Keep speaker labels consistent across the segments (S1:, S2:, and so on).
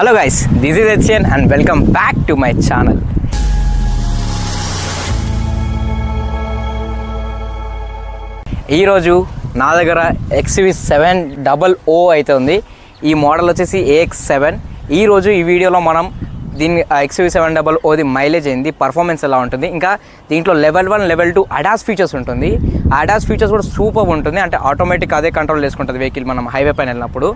S1: Hello guys, this is HN and welcome back to my channel. ఈరోజు నా దగ్గర XUV700 అయితే ఉంది. ఈ మోడల్ వచ్చేసి AX7. ఈరోజు ఈ వీడియోలో మనం దీన్ని XUV700 మైలేజ్ అయింది, పర్ఫార్మెన్స్ ఎలా ఉంటుంది, ఇంకా దీంట్లో లెవెల్ 1 లెవెల్ 2 అడాస్ ఫీచర్స్ ఉంటుంది. అడాస్ ఫీచర్స్ కూడా సూపర్ ఉంటుంది. అంటే ఆటోమేటిక్ అదే కంట్రోల్ చేసుకుంటుంది వెహికల్ మనం హైవే పైన వెళ్ళినప్పుడు.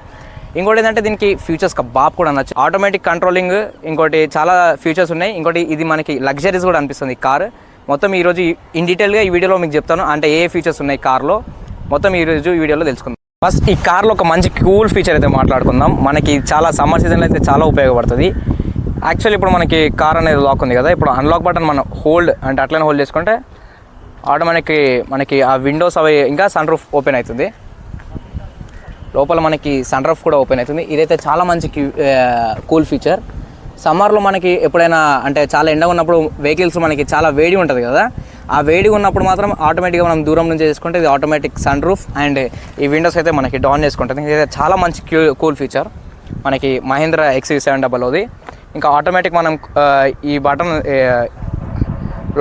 S1: ఇంకోటి ఏంటంటే దీనికి ఫీచర్స్ బాబ్ కూడా అనొచ్చు. ఆటోమేటిక్ కంట్రోలింగ్, ఇంకోటి చాలా ఫీచర్స్ ఉన్నాయి. ఇంకోటి ఇది మనకి లగ్జరీస్ కూడా అనిపిస్తుంది కార్. మొత్తం ఈరోజు ఇన్ డీటెయిల్గా ఈ వీడియోలో మీకు చెప్తాను. అంటే ఏ ఫీచర్స్ ఉన్నాయి కార్లో మొత్తం ఈరోజు ఈ వీడియోలో తెలుసుకుందాం. ఫస్ట్ ఈ కార్లో ఒక మంచి కూల్ ఫీచర్ అయితే మాట్లాడుకుందాం. మనకి చాలా సమ్మర్ సీజన్లో అయితే చాలా ఉపయోగపడుతుంది. యాక్చువల్లీ ఇప్పుడు మనకి కార్ అనేది లాక్ ఉంది కదా, ఇప్పుడు అన్లాక్ బటన్ మనం హోల్డ్ అంటే అట్లనే హోల్డ్ చేసుకుంటే ఆటోమేటిక్ మనకి ఆ విండోస్ అవి ఇంకా సన్ రూఫ్ ఓపెన్ అవుతుంది. లోపల మనకి సన్ రూఫ్ కూడా ఓపెన్ అవుతుంది. ఇదైతే చాలా మంచి కూల్ ఫీచర్. సమ్మర్లో మనకి ఎప్పుడైనా అంటే చాలా ఎండగా ఉన్నప్పుడు వెహికల్స్ మనకి చాలా వేడి ఉంటుంది కదా, ఆ వేడిగా ఉన్నప్పుడు మాత్రం ఆటోమేటిక్గా మనం దూరం నుంచి చేసుకుంటే ఇది ఆటోమేటిక్ సన్ రూఫ్ అండ్ ఈ విండోస్ అయితే మనకి డౌన్ చేసుకుంటుంది. ఇదైతే చాలా మంచి కూల్ ఫీచర్ మనకి మహీంద్రా XUV700. ఇంకా ఆటోమేటిక్ మనం ఈ బటన్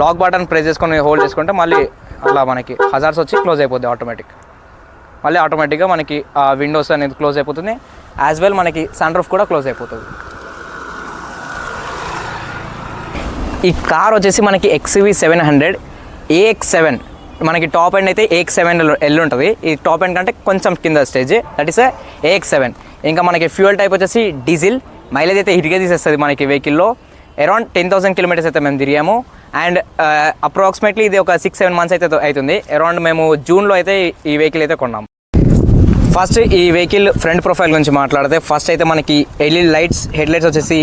S1: లాక్ బటన్ ప్రెస్ చేసుకొని హోల్డ్ చేసుకుంటే మళ్ళీ అలా మనకి హజార్స్ వచ్చి క్లోజ్ అయిపోద్ది ఆటోమేటిక్. మళ్ళీ ఆటోమేటిక్గా మనకి ఆ విండోస్ అనేది క్లోజ్ అయిపోతుంది. యాజ్ వెల్ మనకి సన్ రూఫ్ కూడా క్లోజ్ అయిపోతుంది. ఈ కార్ వచ్చేసి మనకి XUV700 AX7. మనకి టాప్ ఎండ్ అయితే AX7L ఉంటుంది. ఈ టాప్ ఎండ్ కంటే కొంచెం కింద స్టేజ్, దట్ ఈస్ AX7. ఇంకా మనకి ఫ్యూయల్ టైప్ వచ్చేసి డీజిల్. మైలేజ్ అయితే ఇరిగే తీసేస్తుంది మనకి వెహికల్లో. అరౌండ్ 10,000 కిలోమీటర్స్ అయితే మేము తిరిగాము. అండ్ అప్రాక్సిమేట్లీ ఇది ఒక 6-7 మంత్స్ అయితే అవుతుంది. అరౌండ్ మేము జూన్లో అయితే ఈ వెహికల్ అయితే కొన్నాము. ఫస్ట్ ఈ వెహికల్ ఫ్రంట్ ప్రొఫైల్ గురించి మాట్లాడితే ఫస్ట్ అయితే మనకి LED లైట్స్, హెడ్ లైట్స్ వచ్చేసి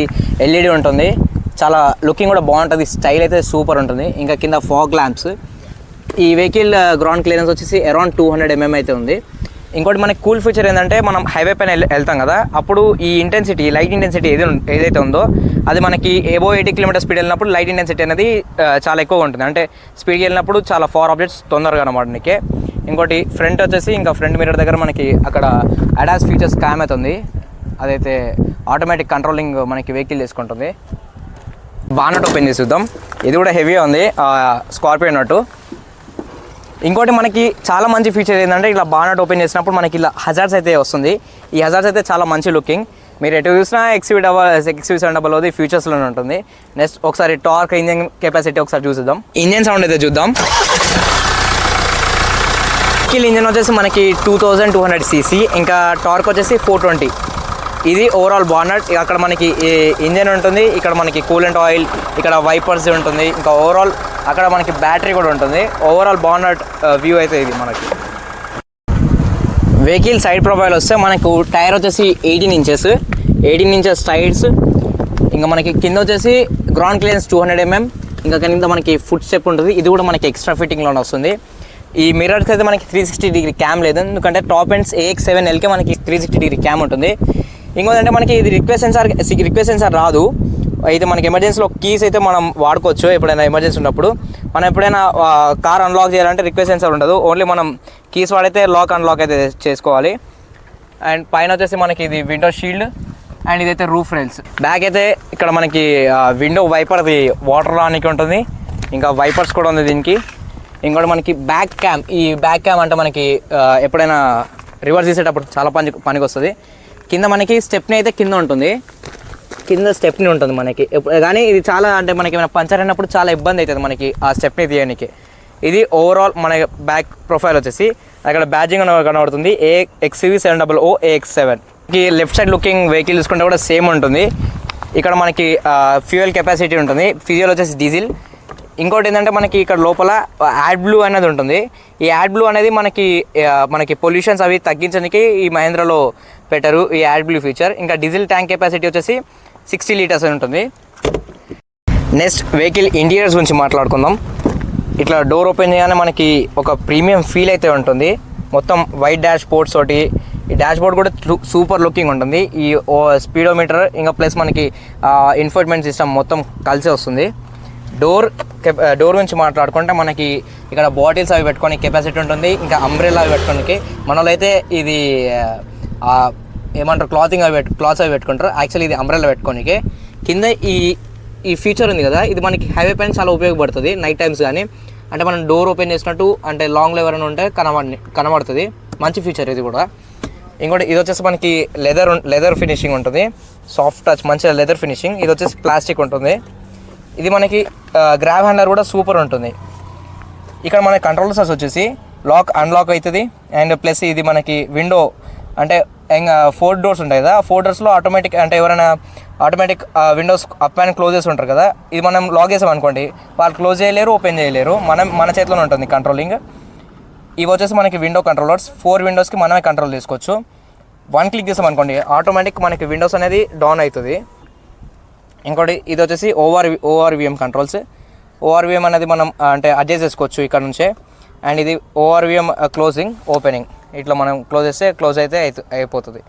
S1: LED ఉంటుంది. చాలా లుకింగ్ కూడా బాగుంటుంది, స్టైల్ అయితే సూపర్ ఉంటుంది. ఇంకా కింద ఫాగ్ ల్యాంప్స్. ఈ వెహికల్ గ్రౌండ్ క్లియరెన్స్ వచ్చేసి అరౌండ్ 200 mm అయితే ఉంది. ఇంకోటి మనకి కూల్ ఫీచర్ ఏంటంటే మనం హైవే పైన వెళ్తాం కదా, అప్పుడు ఈ ఇంటెన్సిటీ, లైట్ ఇంటెన్సిటీ ఏదైతే ఉందో అది మనకి ఏబో 80 km స్పీడ్ వెళ్ళినప్పుడు లైట్ ఇంటెన్సిటీ అనేది చాలా ఎక్కువగా ఉంటుంది. అంటే స్పీడ్కి వెళ్ళినప్పుడు చాలా ఫార్ ఆబ్జెక్ట్స్ తొందరగా కనబడడానికి. ఇంకోటి ఫ్రంట్ వచ్చేసి ఇంకా ఫ్రంట్ మిర్రర్ దగ్గర మనకి అక్కడ అడాస్ ఫీచర్స్ క్యామ్ అవుతుంది. అదైతే ఆటోమేటిక్ కంట్రోలింగ్ మనకి వెహికల్ చేసుకుంటుంది. బానట్ ఓపెన్ చేసి చూద్దాం. ఇది కూడా హెవీగా ఉంది, స్కార్పియో నట్టు. ఇంకోటి మనకి చాలా మంచి ఫీచర్ ఏంటంటే ఇలా బానట్ ఓపెన్ చేసినప్పుడు మనకి ఇలా హజార్స్ అయితే వస్తుంది. ఈ హజార్స్ అయితే చాలా మంచి లుకింగ్. మీరు ఎటు చూసినా XUV700 ఫీచర్స్లోనే ఉంటుంది. నెక్స్ట్ ఒకసారి టార్క్, ఇంజన్ కెపాసిటీ ఒకసారి చూద్దాం. ఇంజన్ సౌండ్ అయితే చూద్దాం. వెహికల్ ఇంజన్ వచ్చేసి మనకి 2200 cc, ఇంకా టార్క్ వచ్చేసి 420. ఇది ఓవరాల్ బానట్. అక్కడ మనకి ఇంజన్ ఉంటుంది, ఇక్కడ మనకి కూలెంట్ ఆయిల్, ఇక్కడ వైపర్స్ ఉంటుంది, ఇంకా ఓవరాల్ అక్కడ మనకి బ్యాటరీ కూడా ఉంటుంది. ఓవరాల్ బానట్ వ్యూ అయితే ఇది మనకి. వెహికల్ సైడ్ ప్రొఫైల్ వస్తే మనకు టైర్ వచ్చేసి 18 ఇంచెస్ టైర్స్. ఇంకా మనకి కింద వచ్చేసి గ్రౌండ్ క్లియరెన్స్ 200 mm. ఇంకా కింద మనకి ఫుట్ స్టెప్ ఉంటుంది. ఇది కూడా మనకి ఎక్స్ట్రా ఫిట్టింగ్లోనే వస్తుంది. ఈ మిర్రర్స్ అయితే మనకి 360° క్యామ్ లేదు, ఎందుకంటే టాప్ ఎండ్స్ AX7Lకే మనకి 360° క్యామ్ ఉంటుంది. ఇంకోదంటే మనకి ఇది రిక్వెస్ట్ సెన్సార్ రాదు. అయితే మనకి ఎమర్జెన్సీలో కీస్ అయితే మనం వాడుకోవచ్చు. ఎప్పుడైనా ఎమర్జెన్సీ ఉన్నప్పుడు మనం ఎప్పుడైనా కార్ అన్లాక్ చేయాలంటే రిక్వెస్ట్ సెన్సార్ ఉండదు, ఓన్లీ మనం కీస్ వాడైతే లాక్ అన్లాక్ అయితే చేసుకోవాలి. అండ్ పైన వచ్చేసి మనకి ఇది విండో షీల్డ్ అండ్ ఇదైతే రూఫ్ రైల్స్. బ్యాక్ అయితే ఇక్కడ మనకి విండో వైపర్ది వాటర్ రానికి ఉంటుంది, ఇంకా వైపర్స్ కూడా ఉంది దీనికి. ఇంకోటి మనకి బ్యాక్ క్యామ్. ఈ బ్యాక్ క్యామ్ అంటే మనకి ఎప్పుడైనా రివర్స్ తీసేటప్పుడు చాలా పనికి వస్తుంది. కింద మనకి స్టెప్ని అయితే కింద ఉంటుంది, కింద స్టెప్ని ఉంటుంది మనకి. కానీ ఇది చాలా అంటే మనకి ఏమైనా పంచర్ అయినప్పుడు చాలా ఇబ్బంది అవుతుంది మనకి ఆ స్టెప్ని తీయడానికి. ఇది ఓవరాల్ మన బ్యాక్ ప్రొఫైల్ వచ్చేసి అక్కడ బ్యాడ్జింగ్ కనబడుతుంది XUV700 AX7. Left side looking vehicle చూసుకుంటే కూడా సేమ్ ఉంటుంది. ఇక్కడ మనకి ఫ్యూయల్ కెపాసిటీ ఉంటుంది. ఫ్యూయల్ వచ్చేసి డీజిల్. ఇంకోటి ఏంటంటే మనకి ఇక్కడ లోపల యాడ్ బ్లూ అనేది ఉంటుంది. ఈ యాడ్ బ్లూ అనేది మనకి పొల్యూషన్స్ అవి తగ్గించడానికి ఈ మహీంద్రాలో పెట్టారు ఈ యాడ్ బ్లూ ఫీచర్. ఇంకా డీజిల్ ట్యాంక్ కెపాసిటీ వచ్చేసి 60 లీటర్స్ ఉంటుంది. నెక్స్ట్ వెహికల్ ఇంటీరియర్స్ గురించి మాట్లాడుకుందాం. ఇట్లా డోర్ ఓపెన్ చేయగానే మనకి ఒక ప్రీమియం ఫీల్ అయితే ఉంటుంది. మొత్తం వైట్ డాష్ బోర్డ్స్ తోటి. ఈ డాష్ బోర్డ్ కూడా సూపర్ లుకింగ్ ఉంటుంది. ఈ స్పీడోమీటర్ ఇంకా ప్లస్ మనకి ఇన్ఫోర్ట్మెంట్ సిస్టమ్ మొత్తం కలిసి వస్తుంది. డోర్ గురించి మాట్లాడుకుంటే మనకి ఇక్కడ బాటిల్స్ అవి పెట్టుకొని కెపాసిటీ ఉంటుంది. ఇంకా అంబ్రెల్లా అవి పెట్టుకోనికి. మనలో అయితే ఇది ఏమంటారు క్లాత్స్ అవి పెట్టుకుంటారు. యాక్చువల్లీ ఇది అంబ్రెల్లా పెట్టుకోనికి. కింద ఈ ఫీచర్ ఉంది కదా, ఇది మనకి హైవే పైన చాలా ఉపయోగపడుతుంది నైట్ టైమ్స్. కానీ అంటే మనం డోర్ ఓపెన్ చేసినట్టు అంటే లాంగ్లో ఎవరైనా ఉంటే కనబడుతుంది. మంచి ఫీచర్ ఇది కూడా. ఇంకోటి ఇది వచ్చేసి మనకి లెదర్ ఫినిషింగ్ ఉంటుంది, సాఫ్ట్ టచ్, మంచిగా లెదర్ ఫినిషింగ్. ఇది వచ్చేసి ప్లాస్టిక్ ఉంటుంది. ఇది మనకి గ్రాబ్ హ్యాండర్ కూడా సూపర్ ఉంటుంది. ఇక్కడ మన కంట్రోలర్స్ వచ్చేసి లాక్ అన్లాక్ అవుతుంది. అండ్ ప్లస్ ఇది మనకి విండో అంటే 4 డోర్స్ ఉంటాయి కదా, 4 డోర్స్లో ఆటోమేటిక్ అంటే ఎవరైనా automatic Windows up and close చేసి ఉంటారు కదా, ఇది మనం లాక్ చేసాం అనుకోండి, వాళ్ళు క్లోజ్ చేయలేరు, ఓపెన్ చేయలేరు. మన చేతిలోనే ఉంటుంది కంట్రోలింగ్. ఇవి వచ్చేసి మనకి విండో కంట్రోలర్స్. 4 విండోస్కి మనమే కంట్రోల్ చేసుకోవచ్చు. 1 క్లిక్ చేసాం అనుకోండి ఆటోమేటిక్ మనకి విండోస్ అనేది డౌన్ అవుతుంది. ఇంకోటి ఇది వచ్చేసి ఓఆర్విఎం కంట్రోల్స్. ఓఆర్విఎం అనేది మనం అంటే అడ్జస్ట్ చేసుకోవచ్చు ఇక్కడ నుంచే. అండ్ ఇది ఓఆర్విఎం క్లోజింగ్ ఓపెనింగ్, ఇట్లా మనం క్లోజ్ చేస్తే క్లోజ్ అయితే అయిపోతుంది.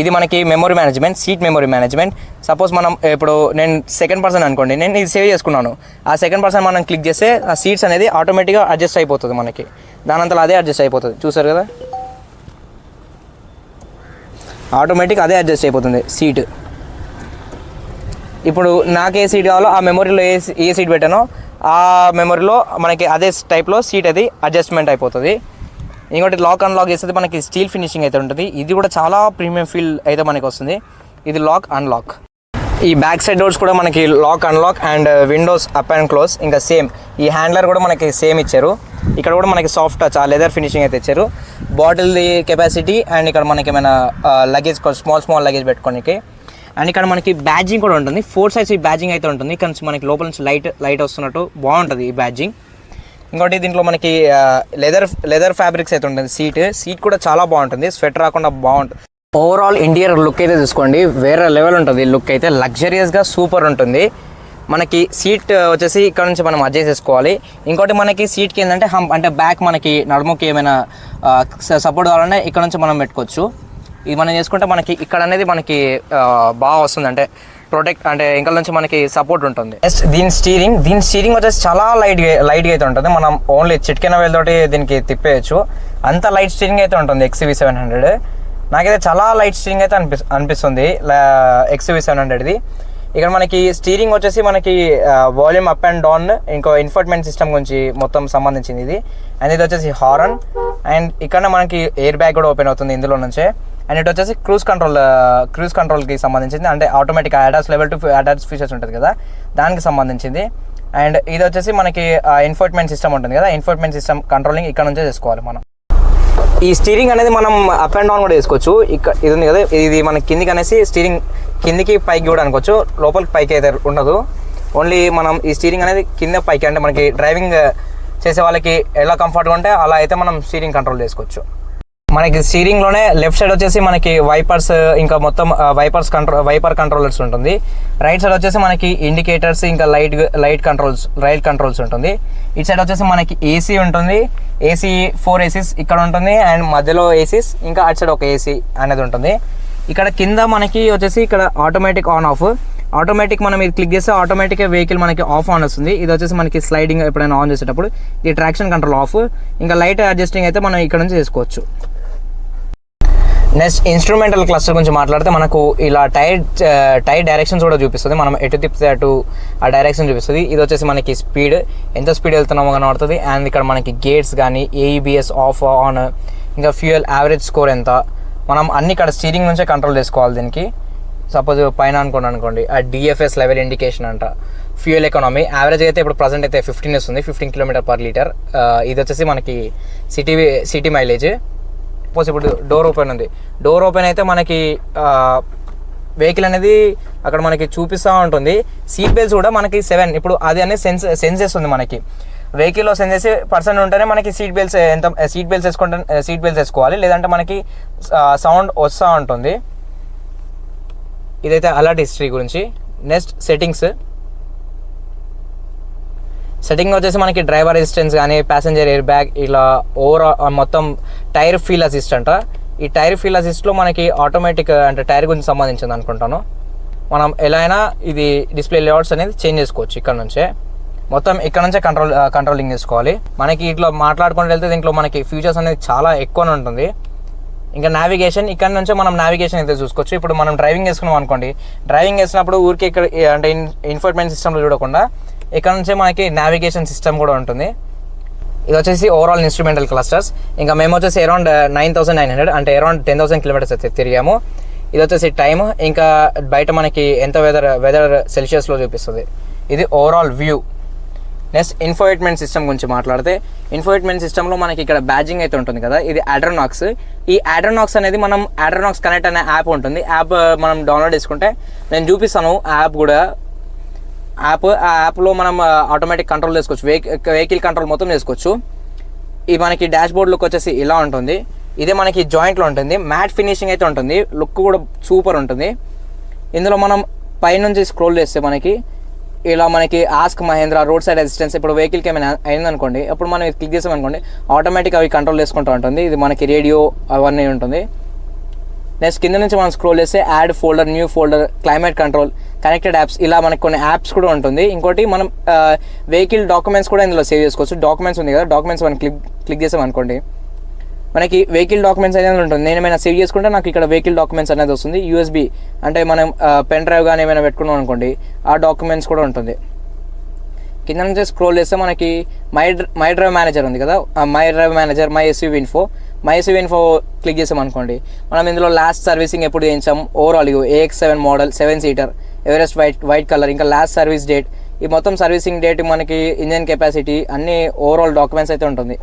S1: ఇది మనకి memory management, seat memory management. Suppose మనం ఇప్పుడు నేను సెకండ్ పర్సన్ అనుకోండి, నేను ఇది సేవ్ చేసుకున్నాను, ఆ సెకండ్ పర్సన్ మనం క్లిక్ చేస్తే ఆ సీట్స్ అనేది ఆటోమేటిక్గా అడ్జస్ట్ అయిపోతుంది మనకి, దానంతలో అదే అడ్జస్ట్ అయిపోతుంది. చూసారు కదా, ఆటోమేటిక్ అదే అడ్జస్ట్ అయిపోతుంది సీట్. ఇప్పుడు నాకు ఏ సీట్ కావాలో ఆ మెమరీలో ఏ సీట్ పెట్టానో ఆ మెమరీలో మనకి అదే టైప్లో సీట్ అది అడ్జస్ట్మెంట్ అయిపోతుంది. ఇంకోటి లాక్ అన్లాక్ చేస్తే మనకి స్టీల్ ఫినిషింగ్ అయితే ఉంటుంది. ఇది కూడా చాలా ప్రీమియం ఫీల్ అయితే మనకి వస్తుంది. ఇది లాక్ అన్లాక్. ఈ బ్యాక్ సైడ్ డోర్స్ కూడా మనకి lock unlock and windows up and close. ఇంకా సేమ్ ఈ హ్యాండ్లర్ కూడా మనకి సేమ్ ఇచ్చారు. ఇక్కడ కూడా మనకి సాఫ్ట్ టచ్, ఆ లెదర్ ఫినిషింగ్ అయితే ఇచ్చారు. బాటిల్ది కెపాసిటీ అండ్ ఇక్కడ మనకి ఏమైనా లగేజ్ స్మాల్ లగేజ్ పెట్టుకోనికి. అండ్ ఇక్కడ మనకి బ్యాడ్జింగ్ కూడా ఉంటుంది. 4 సైడ్స్ ఈ బ్యాడ్జింగ్ అయితే ఉంటుంది. ఇక్కడ నుంచి మనకి లోపల నుంచి లైట్ వస్తున్నట్టు బాగుంటుంది ఈ బ్యాడ్జింగ్. ఇంకోటి దీంట్లో మనకి లెదర్ ఫ్యాబ్రిక్స్ అయితే ఉంటుంది. సీట్ కూడా చాలా బాగుంటుంది, స్వెట్ రాకుండా బాగుంటుంది. ఓవరాల్ ఇంటీరియర్ లుక్ అయితే చూసుకోండి, వేరే లెవెల్ ఉంటుంది. లుక్ అయితే లగ్జరియస్గా సూపర్ ఉంటుంది. మనకి సీట్ వచ్చేసి ఇక్కడ నుంచి మనం అడ్జస్ట్ చేసుకోవాలి. ఇంకోటి మనకి సీట్కి ఏంటంటే అంటే బ్యాక్ మనకి నడుముకి ఏమైనా సపోర్ట్ కావాలంటే ఇక్కడ నుంచి మనం పెట్టుకోవచ్చు. ఇది మనం చేసుకుంటే మనకి ఇక్కడ అనేది మనకి బాగా వస్తుంది, అంటే ప్రొటెక్ట్ అంటే ఇంకా నుంచి మనకి సపోర్ట్ ఉంటుంది. నెక్స్ట్ దీని స్టీరింగ్ వచ్చేసి చాలా లైట్గా అయితే ఉంటుంది. మనం ఓన్లీ చిటికెన వేలతోటి దీనికి తిప్పేయచ్చు, అంత లైట్ స్టీరింగ్ అయితే ఉంటుంది XUV700. నాకైతే చాలా లైట్ స్టీరింగ్ అయితే అనిపిస్తుంది XUV700ది. ఇక్కడ మనకి స్టీరింగ్ వచ్చేసి మనకి వాల్యూమ్ అప్ అండ్ డౌన్, ఇంకో ఇన్ఫోటైన్మెంట్ సిస్టమ్ గురించి మొత్తం సంబంధించింది ఇది. అండ్ ఇది వచ్చేసి హారన్. అండ్ ఇక్కడ మనకి ఎయిర్ బ్యాగ్ కూడా ఓపెన్ అవుతుంది ఇందులో నుంచే. అండ్ ఇటు వచ్చేసి క్రూజ్ కంట్రోల్కి సంబంధించింది, అంటే automatic ADAS level 2 ADAS features ఉంటుంది కదా, దానికి సంబంధించింది. అండ్ ఇది వచ్చేసి మనకి ఇన్ఫోటైన్మెంట్ సిస్టమ్ ఉంటుంది కదా, ఇన్ఫోటైన్మెంట్ సిస్టమ్ కంట్రోలింగ్ ఇక్కడ నుంచే చేసుకోవాలి మనం. ఈ స్టీరింగ్ అనేది మనం అప్ అండ్ డౌన్ కూడా చేసుకోవచ్చు. ఇక్కడ ఇది ఉంది కదా, ఇది మన కిందికి అనేసి స్టీరింగ్ కిందికి పైకి కూడా అనుకోవచ్చు, లోపలికి పైకి అయితే ఉండదు. ఓన్లీ మనం ఈ స్టీరింగ్ అనేది కింద పైకి, అంటే మనకి డ్రైవింగ్ చేసే వాళ్ళకి ఎలా కంఫర్ట్గా ఉంటే అలా అయితే మనం స్టీరింగ్ కంట్రోల్ చేసుకోవచ్చు. మనకి స్టీరింగ్లోనే లెఫ్ట్ సైడ్ వచ్చేసి మనకి వైపర్స్, ఇంకా మొత్తం వైపర్ కంట్రోలర్స్ ఉంటుంది. రైట్ సైడ్ వచ్చేసి మనకి ఇండికేటర్స్, ఇంకా లైట్ కంట్రోల్స్ ఉంటుంది. ఇటు సైడ్ వచ్చేసి మనకి ఏసీ ఉంటుంది. ఏసీ 4 ఏసీస్ ఇక్కడ ఉంటుంది, అండ్ మధ్యలో ఏసీస్, ఇంకా అటు సైడ్ ఒక ఏసీ అనేది ఉంటుంది. ఇక్కడ కింద మనకి వచ్చేసి ఇక్కడ ఆటోమేటిక్ ఆన్ ఆఫ్. ఆటోమేటిక్ మనం ఇది క్లిక్ చేస్తే ఆటోమేటిక్గా వెహికల్ మనకి ఆఫ్ ఆన్ వస్తుంది. ఇది వచ్చేసి మనకి స్లైడింగ్ ఎప్పుడైనా ఆన్ చేసేటప్పుడు ఇది ట్రాక్షన్ కంట్రోల్ ఆఫ్. ఇంకా లైట్ అడ్జస్టింగ్ అయితే మనం ఇక్కడ నుంచి చేసుకోవచ్చు. నెక్స్ట్ ఇన్స్ట్రుమెంటల్ క్లస్టర్ గురించి మాట్లాడితే మనకు ఇలా టైర్ డైరెక్షన్స్ కూడా చూపిస్తుంది. మనం ఎటు తిప్పితే అటు ఆ డైరెక్షన్ చూపిస్తుంది. ఇది వచ్చేసి మనకి స్పీడ్, ఎంత స్పీడ్ వెళ్తున్నామో కనబడుతుంది. అండ్ ఇక్కడ మనకి గేట్స్ కానీ, AEBS ఆఫ్ ఆన్, ఇంకా ఫ్యూయల్ యావరేజ్ స్కోర్ ఎంత, మనం అన్ని ఇక్కడ స్టీరింగ్ నుంచే కంట్రోల్ చేసుకోవాలి. దీనికి సపోజ్ పైన అనుకోండి ఆ DFS లెవెల్ ఇండికేషన్ అంట. ఫ్యూయల్ ఎకానమీ యావరేజ్ అయితే ఇప్పుడు ప్రజెంట్ అయితే 15 వస్తుంది, 15 km/L. ఇది వచ్చేసి మనకి సిటీ మైలేజ్. సపోజ్ ఇప్పుడు డోర్ ఓపెన్ ఉంది, డోర్ ఓపెన్ అయితే మనకి వెహికల్ అనేది అక్కడ మనకి చూపిస్తూ ఉంటుంది. సీట్ బెల్ట్స్ కూడా మనకి 7 ఇప్పుడు అది అనేది సెన్స్ చేస్తుంది మనకి. వెహికల్లో సెన్స్ చేసే పర్సన్ ఉంటేనే మనకి సీట్ బెల్ట్స్ వేసుకోవాలి, లేదంటే మనకి సౌండ్ వస్తూ ఉంటుంది. ఇదైతే అలర్ట్ హిస్టరీ గురించి. నెక్స్ట్ సెట్టింగ్ వచ్చేసి మనకి డ్రైవర్ అసిస్టెన్స్ కానీ, ప్యాసింజర్ ఎయిర్ బ్యాగ్, ఇలా ఓవరాల్ మొత్తం టైర్ ఫీల్ అసిస్ట్ అంట. ఈ టైర్ ఫీల్ అసిస్ట్లో మనకి ఆటోమేటిక్ అంటే టైర్ గురించి సంబంధించింది అనుకుంటాను. మనం ఎలా అయినా ఇది డిస్ప్లే లేఅవుట్స్ అనేది చేంజ్ చేసుకోవచ్చు. ఇక్కడ నుంచే మొత్తం ఇక్కడ నుంచే కంట్రోలింగ్ చేసుకోవాలి. మనకి ఇట్లా మాట్లాడుకుంటూ వెళ్తే దీంట్లో మనకి ఫీచర్స్ అనేది చాలా ఎక్కువనే ఉంటుంది. ఇంకా నావిగేషన్, ఇక్కడ నుంచే మనం నావిగేషన్ అయితే చూసుకోవచ్చు. ఇప్పుడు మనం డ్రైవింగ్ చేసుకున్నాం అనుకోండి, డ్రైవింగ్ చేసినప్పుడు ఊరికి ఇక్కడ అంటే ఇన్ఫోటైన్మెంట్ సిస్టమ్లో చూడకుండా ఇక్కడ నుంచే మనకి నావిగేషన్ సిస్టమ్ కూడా ఉంటుంది. ఇది వచ్చేసి ఓవరాల్ ఇన్స్ట్రుమెంటల్ క్లస్టర్స్. ఇంకా మేము వచ్చేసి అరౌండ్ 9,900 అంటే అరౌండ్ 10,000 కిలోమీటర్స్ అయితే తిరిగాము. ఇది వచ్చేసి టైమ్, ఇంకా బయట మనకి ఎంత వెదర్ సెల్సియస్లో చూపిస్తుంది. ఇది overall view. Next infotainment system గురించి మాట్లాడితే, ఇన్ఫోటైన్మెంట్ సిస్టంలో మనకి ఇక్కడ బ్యాడ్జింగ్ అయితే ఉంటుంది కదా, ఇది ఆడ్రోనాక్స్. ఈ ఆడ్రోనాక్స్ అనేది మనం ఆడ్రోనాక్స్ కనెక్ట్ అనే యాప్ ఉంటుంది. యాప్ మనం డౌన్లోడ్ చేసుకుంటే నేను చూపిస్తాను యాప్ కూడా. ఆ యాప్లో మనం ఆటోమేటిక్ కంట్రోల్ చేసుకోవచ్చు, వెహికల్ కంట్రోల్ మొత్తం చేసుకోవచ్చు. ఈ మనకి డాష్ బోర్డ్ లుక్ వచ్చేసి ఇలా ఉంటుంది. ఇదే మనకి జాయింట్లో ఉంటుంది, మ్యాట్ ఫినిషింగ్ అయితే ఉంటుంది, లుక్ కూడా సూపర్ ఉంటుంది. ఇందులో మనం పైనుంచి స్క్రోల్ చేస్తే మనకి ఇలా మనకి ask Mahindra, road side assistance, ఇప్పుడు వెహికల్కి ఏమైనా అయిందనుకోండి, అప్పుడు మనం క్లిక్ చేసామనుకోండి ఆటోమేటిక్ అవి కంట్రోల్ చేసుకుంటూ ఉంటుంది. ఇది మనకి రేడియో అవన్నీ ఉంటుంది. నెక్స్ట్ కింద నుంచి మనం స్క్రోల్ చేస్తే add folder, new folder, climate control, connected apps, ఇలా మనకి కొన్ని యాప్స్ కూడా ఉంటుంది. ఇంకోటి మనం వెహికల్ డాక్యుమెంట్స్ కూడా ఇందులో సేవ్ చేసుకోవచ్చు. డాక్యుమెంట్స్ ఉంది కదా, డాక్యుమెంట్స్ మనం క్లిక్ చేసామనుకోండి మనకి వెహికల్ డాక్యుమెంట్స్ అనేది ఉంటుంది. నేను ఏమైనా సేవ్ చేసుకుంటే నాకు ఇక్కడ వెహికల్ డాక్యుమెంట్స్ అనేది వస్తుంది. యూఎస్బి అంటే మనం పెన్ డ్రైవ్ కానీ ఏమైనా పెట్టుకున్నాం అనుకోండి, ఆ డాక్యుమెంట్స్ కూడా ఉంటుంది. కింద నుంచి స్క్రోల్ చేస్తే మనకి మై డ్రైవ్ మేనేజర్ ఉంది కదా, my drive manager, my SUV info click చేసాం అనుకోండి, మనం ఇందులో లాస్ట్ సర్వీసింగ్ ఎప్పుడు చేయించాం, overall AX7 model 7 seater, Everest white colour, ఇంకా లాస్ట్ సర్వీస్ డేట్, ఈ మొత్తం సర్వీసింగ్ డేట్, మనకి ఇంజన్ కెపాసిటీ, అన్ని ఓవరాల్ డాక్యుమెంట్స్ అయితే ఉంటుంది.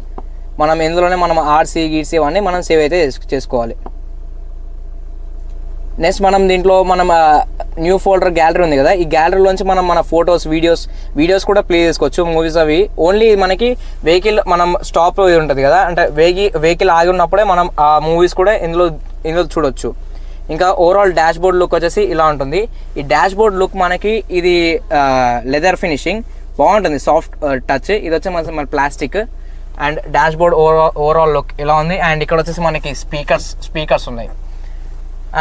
S1: మనం ఇందులోనే మనం ఆర్సీ గీర్సీ అవన్నీ మనం సేవ్ అయితే చేసుకోవాలి. నెక్స్ట్ మనం దీంట్లో మనం న్యూ ఫోల్డర్ గ్యాలరీ ఉంది కదా, ఈ గ్యాలరీలోంచి మనం మన ఫొటోస్, వీడియోస్ కూడా ప్లే చేసుకోవచ్చు, మూవీస్ అవి. ఓన్లీ మనకి వెహికల్ మనం స్టాప్ ఉంటుంది కదా, అంటే వెహికల్ ఆగి ఉన్నప్పుడే మనం ఆ మూవీస్ కూడా ఇందులో చూడొచ్చు. ఇంకా ఓవరాల్ డాష్ బోర్డ్ లుక్ వచ్చేసి ఇలా ఉంటుంది. ఈ డాష్ బోర్డ్ లుక్ మనకి ఇది లెదర్ ఫినిషింగ్ బాగుంటుంది, సాఫ్ట్ టచ్. ఇది వచ్చి మన plastic. And dash board overall look ఇలా ఉంది. అండ్ ఇక్కడ వచ్చేసి మనకి స్పీకర్స్ ఉన్నాయి.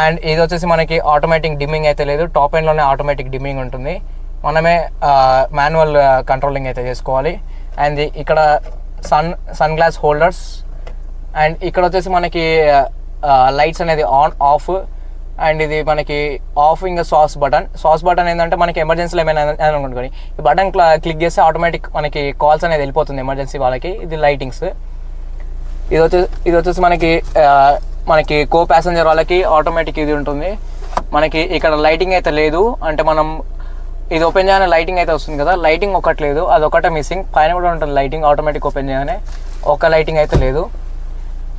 S1: అండ్ ఇది వచ్చేసి మనకి ఆటోమేటిక్ డిమ్మింగ్ అయితే లేదు, టాప్ ఎండ్లోనే ఆటోమేటిక్ డిమ్మింగ్ ఉంటుంది. మనమే మాన్యువల్ కంట్రోలింగ్ అయితే చేసుకోవాలి. అండ్ ఇక్కడ సన్ గ్లాస్ హోల్డర్స్. అండ్ ఇక్కడ వచ్చేసి మనకి లైట్స్ అనేది ఆన్ ఆఫ్. అండ్ ఇది మనకి ఆఫ్. ఇంకా సాస్ బటన్ ఏంటంటే మనకి ఎమర్జెన్సీలో ఏమైనా అనుకోండి, ఈ బటన్ క్లిక్ చేస్తే ఆటోమేటిక్ మనకి కాల్స్ అనేది వెళ్ళిపోతుంది ఎమర్జెన్సీ వాళ్ళకి. ఇది లైటింగ్స్. ఇది వచ్చేసి మనకి కో ప్యాసింజర్ వాళ్ళకి ఆటోమేటిక్ ఇది ఉంటుంది. మనకి ఇక్కడ లైటింగ్ అయితే లేదు, అంటే మనం ఇది ఓపెన్ చేయగానే లైటింగ్ అయితే వస్తుంది కదా, లైటింగ్ ఒకటి లేదు, అదొకటే మిస్సింగ్. పైన కూడా ఉంటుంది లైటింగ్, ఆటోమేటిక్ ఓపెన్ చేయగానే ఒక లైటింగ్ అయితే లేదు.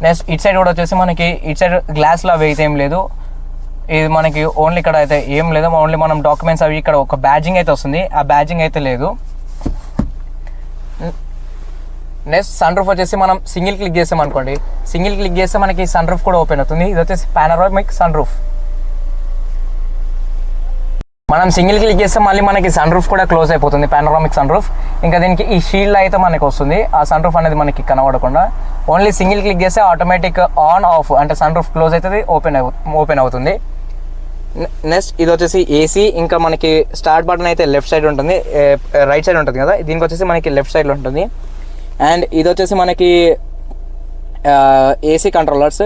S1: నెక్స్ట్ ఇట్ సైడ్ కూడా వచ్చేసి మనకి ఇట్ సైడ్ గ్లాస్లో అవి అయితే ఏం లేదు. ఇది మనకి ఓన్లీ ఇక్కడ అయితే ఏం లేదు, ఓన్లీ మనం డాక్యుమెంట్స్ అవి ఇక్కడ ఒక బ్యాడ్జింగ్ అయితే వస్తుంది, ఆ బ్యాడ్జింగ్ అయితే లేదు. నెక్స్ట్ సన్ రూఫ్ వచ్చేసి మనం సింగిల్ క్లిక్ చేస్తాం అనుకోండి, సింగిల్ క్లిక్ చేస్తే మనకి సన్ రూఫ్ కూడా ఓపెన్ అవుతుంది. ఇది వచ్చేసి పానోరామిక్ సన్ రూఫ్. మనం సింగిల్ క్లిక్ చేస్తే మళ్ళీ మనకి సన్ రూఫ్ కూడా క్లోజ్ అయిపోతుంది, పానోరామిక్ సన్ రూఫ్. ఇంకా దీనికి ఈ షీల్డ్ అయితే మనకి వస్తుంది, ఆ సన్ రూఫ్ అనేది మనకి కనబడకుండా. ఓన్లీ సింగిల్ క్లిక్ చేస్తే ఆటోమేటిక్ ఆన్ ఆఫ్ అంటే సన్ రూఫ్ క్లోజ్ అవుతుంది, ఓపెన్ అవుతుంది. నెక్స్ట్ ఇది వచ్చేసి ఏసీ. ఇంకా మనకి స్టార్ట్ బటన్ అయితే లెఫ్ట్ సైడ్ ఉంటుంది, రైట్ సైడ్ ఉంటుంది కదా, దీనికి వచ్చేసి మనకి లెఫ్ట్ సైడ్లో ఉంటుంది. అండ్ ఇది వచ్చేసి మనకి AC controllers,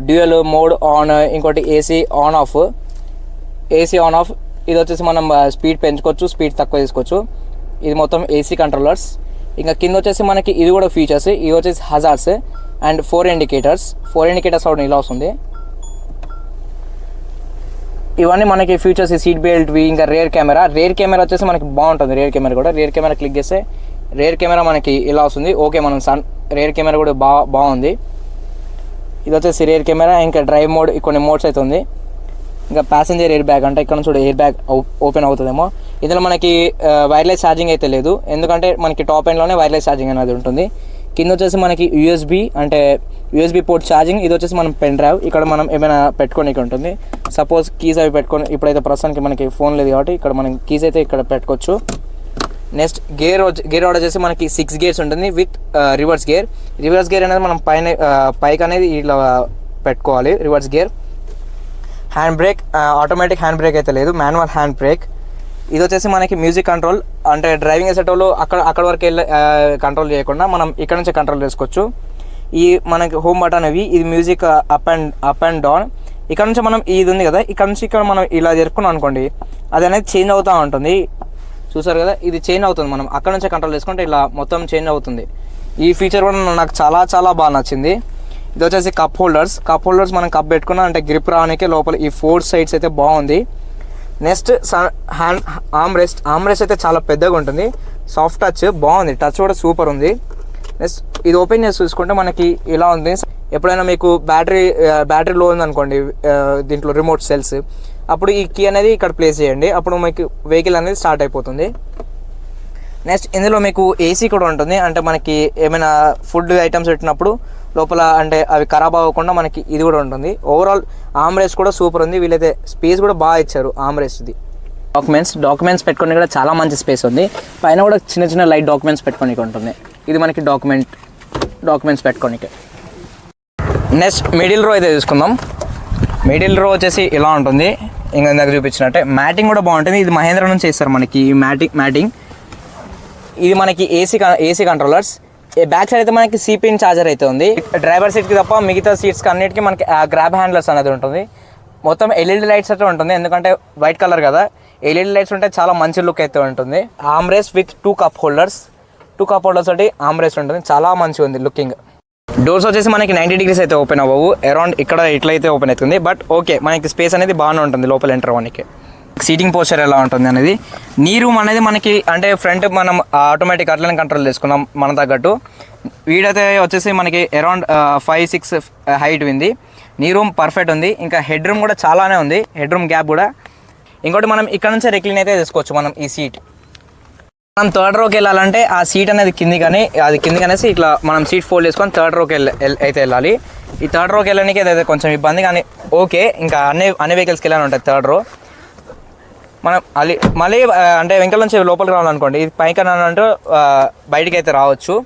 S1: dual mode on, ఇంకోటి ఏసీ ఆన్ ఆఫ్. ఇది వచ్చేసి మనం స్పీడ్ పెంచుకోవచ్చు, స్పీడ్ తక్కువ తీసుకోవచ్చు. ఇది మొత్తం ఏసీ కంట్రోలర్స్. ఇంకా కింద వచ్చేసి మనకి ఇది కూడా ఫీచర్స్. ఇది వచ్చేసి హజార్డ్స్ అండ్ 4 ఇండికేటర్స్ అవుతుంది, ఇలా వస్తుంది. ఇవన్నీ మనకి ఫీచర్స్. సీట్ బెల్ట్, ఇంకా రేర్ కెమెరా వచ్చేసి మనకి బాగుంటుంది. రేర్ కెమెరా క్లిక్ చేస్తే రేర్ కెమెరా మనకి ఇలా వస్తుంది. ఓకే, మనం రేర్ కెమెరా కూడా బాగుంది. ఇది వచ్చేసి రేర్ కెమెరా. ఇంకా డ్రైవ్ మోడ్, కొన్ని మోడ్స్ అయితే ఉంది. ఇంకా ప్యాసింజర్ ఎయిర్ బ్యాగ్ అంటే ఇక్కడ నుంచి ఎయిర్ బ్యాగ్ ఓపెన్ అవుతుందేమో. ఇందులో మనకి వైర్లెస్ ఛార్జింగ్ అయితే లేదు, ఎందుకంటే మనకి టాప్ ఎండ్లోనే వైర్లెస్ ఛార్జింగ్ అనేది ఉంటుంది. కింద వచ్చేసి మనకి యూఎస్బి పోర్ట్ ఛార్జింగ్. ఇది వచ్చేసి మనం పెన్ డ్రైవ్, ఇక్కడ మనం ఏమైనా పెట్టుకోనికి ఉంటుంది. సపోజ్ కీస్ అవి పెట్టుకొని, ఇప్పుడైతే ప్రస్తుతానికి మనకి ఫోన్ లేదు కాబట్టి ఇక్కడ మనం కీస్ అయితే ఇక్కడ పెట్టుకోవచ్చు. నెక్స్ట్ గేర్ ఆర్డర్ చేసి మనకి 6 గేర్స్ ఉంటుంది విత్ రివర్స్ గేర్ అనేది మనం పైకి అనేది ఇలా పెట్టుకోవాలి. Reverse gear. Hand brake, automatic hand brake అయితే లేదు, మాన్యువల్ హ్యాండ్ బ్రేక్. ఇది వచ్చేసి మనకి మ్యూజిక్ కంట్రోల్, అంటే డ్రైవింగ్ చేసేటోళ్ళు అక్కడ వరకు వెళ్ళి కంట్రోల్ చేయకుండా మనం ఇక్కడ నుంచి కంట్రోల్ చేసుకోవచ్చు. ఈ మనకి హోమ్ బటన్ అవి ఇది మ్యూజిక్ అప్ అండ్ డౌన్. ఇక్కడ నుంచి మనం ఇది ఉంది కదా, ఇక్కడ నుంచి ఇక్కడ మనం ఇలా జరుపుకున్నాం అనుకోండి, అది అనేది చేంజ్ అవుతూ ఉంటుంది. చూసారు కదా, ఇది చేంజ్ అవుతుంది. మనం అక్కడ నుంచే కంట్రోల్ చేసుకుంటే ఇలా మొత్తం చేంజ్ అవుతుంది. ఈ ఫీచర్ కూడా నాకు చాలా చాలా బాగా నచ్చింది. ఇది వచ్చేసి కప్ హోల్డర్స్ మనం కప్ పెట్టుకున్నా అంటే గ్రిప్ రావడానికి లోపల ఈ 4 సైడ్స్ అయితే బాగుంది. నెక్స్ట్ హ్యాండ్ ఆర్మ్ రెస్ట్ అయితే చాలా పెద్దగా ఉంటుంది. సాఫ్ట్ టచ్ బాగుంది, టచ్ కూడా సూపర్ ఉంది. నెక్స్ట్ ఇది ఓపెన్ చేసి చూసుకుంటే మనకి ఇలా ఉంది. ఎప్పుడైనా మీకు బ్యాటరీ లో ఉందనుకోండి దీంట్లో రిమోట్ సెల్స్, అప్పుడు ఈ కీ అనేది ఇక్కడ ప్లేస్ చేయండి, అప్పుడు మీకు వెహికల్ అనేది స్టార్ట్ అయిపోతుంది. నెక్స్ట్ ఇందులో మీకు ఏసీ కూడా ఉంటుంది. అంటే మనకి ఏమైనా ఫుడ్ ఐటమ్స్ పెట్టినప్పుడు లోపల అంటే అవి ఖరాబ్ అవ్వకుండా మనకి ఇది కూడా ఉంటుంది. ఓవరాల్ ఆర్మ్ రెస్ట్ కూడా సూపర్ ఉంది. వీళ్ళైతే స్పేస్ కూడా బాగా ఇచ్చారు ఆర్మ్ రెస్ట్ది. డాక్యుమెంట్స్ పెట్టుకోవడానికి కూడా చాలా మంచి స్పేస్ ఉంది. పైన కూడా చిన్న లైట్ డాక్యుమెంట్స్ పెట్టుకోనికి ఉంటుంది. ఇది మనకి డాక్యుమెంట్స్ పెట్టుకోనికి. నెక్స్ట్ మిడిల్ రో అయితే చూసుకుందాం. మిడిల్ రో వచ్చేసి ఇలా ఉంటుంది. ఇంకా ఇందాక చూపించినట్టే మ్యాటింగ్ కూడా బాగుంటుంది. ఇది మహేంద్ర నుంచి ఇస్తారు మనకి మ్యాటింగ్. ఇది మనకి ఏసీ కంట్రోలర్స్. బ్యాక్ సైడ్ అయితే మనకి సిపిన్ ఛార్జర్ అయితే ఉంది. డ్రైవర్ సీట్కి తప్ప మిగతా సీట్స్కి అన్నిటికీ మనకి గ్రాబ్ హ్యాండ్లర్స్ అనేది ఉంటుంది. మొత్తం ఎల్ఈడి లైట్స్ అయితే ఉంటుంది, ఎందుకంటే వైట్ కలర్ కదా, ఎల్ఈడి లైట్స్ ఉంటే చాలా మంచి లుక్ అయితే ఉంటుంది. Arm rest with 2 cup holders తోటి ఆర్మ్ రెస్ట్ ఉంటుంది. చాలా మంచిగా ఉంది లుకింగ్. డోర్స్ వచ్చేసి మనకి 90 degrees అయితే ఓపెన్ అవ్వవు, అరౌండ్ ఇక్కడ ఇట్లయితే ఓపెన్ అవుతుంది. బట్ ఓకే, మనకి స్పేస్ అనేది బాగానే ఉంటుంది లోపల ఎంటర్ అవ్వడానికి. సీటింగ్ పోస్చర్ ఎలా ఉంటుంది అనేది. నీ రూమ్ అనేది మనకి అంటే ఫ్రంట్ మనం ఆటోమేటిక్ అట్లనే కంట్రోల్ చేసుకున్నాం మన తగ్గట్టు. వీడైతే వచ్చేసి మనకి అరౌండ్ 5-6 హైట్ ఉంది. నీ రూమ్ పర్ఫెక్ట్ ఉంది. ఇంకా హెడ్ రూమ్ కూడా చాలానే ఉంది, హెడ్ రూమ్ గ్యాప్ కూడా. ఇంకోటి మనం ఇక్కడ నుంచే రెక్లిన్ అయితే తీసుకోవచ్చు మనం ఈ సీట్. మనం థర్డ్ రోకి వెళ్ళాలంటే ఆ సీట్ అనేది కిందికనేసి ఇట్లా మనం సీట్ ఫోల్డ్ చేసుకొని థర్డ్ రోకి అయితే వెళ్ళాలి. ఈ థర్డ్ రోకి వెళ్ళడానికి అయితే కొంచెం ఇబ్బంది, కానీ ఓకే. ఇంకా అన్ని వెహికల్స్కి వెళ్ళాలని ఉంటుంది థర్డ్ రో. మనం మళ్ళీ అంటే వెంకల నుంచి లోపలికి రావాలనుకోండి, ఇది పైకి అంటూ బయటికి అయితే రావచ్చు.